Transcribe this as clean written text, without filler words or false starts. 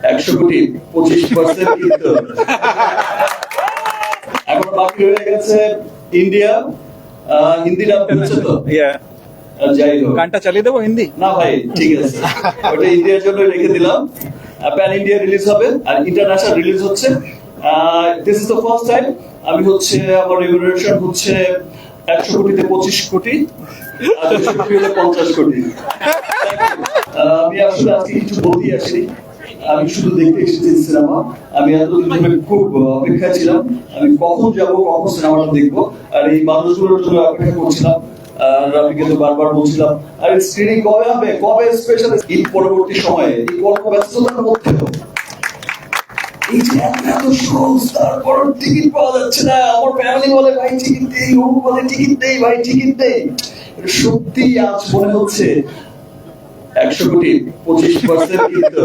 100 কোটি 25% কিন্তু এখন বাকি রয়ে গেছে ইন্ডিয়া। হিন্দিটা হচ্ছে তো যাই হোক, গানটা চালিয়ে দেবো হিন্দি? না ভাই ঠিক আছে, ওটা ইন্ডিয়ার জন্য রেখে দিলাম। প্যান ইন্ডিয়া রিলিজ হবে আর ইন্টারন্যাশনাল রিলিজ হচ্ছে। This is the first time আমি হচ্ছে আমার রেমুনারেশন হচ্ছে 100 কোটিতে 25 কোটি আর 200 কোটি হলে 50 কোটি। আমি আসলে আজকে কিছু বলতে আসি, আমি শুধু দেখতে এসেছি সিনেমা। আমি এতদিন ধরে খুব অপেক্ষায় ছিলাম, আমি কখন যাব কখন সিনেমাটা দেখবো, আর এই মানুষগুলোর জন্য অপেক্ষা করছিলাম। রাফিকে তো বারবার বলছিলাম আর স্ক্রিনিং কবে হবে, কবে স্পেশাল ঈদ পরবর্তী সময়ে এই কর্মব্যস্ততার মধ্যে এই যে এত শোজ, তারপর টিকিট পাওয়া যাচ্ছে না। আমার ফ্যামিলি বলে ভাই টিকিট দেই, ও বলে টিকিট দেই, ভাই টিকিট দেই। সত্যি আজ মনে হচ্ছে 100 কোটি 25% কিন্তু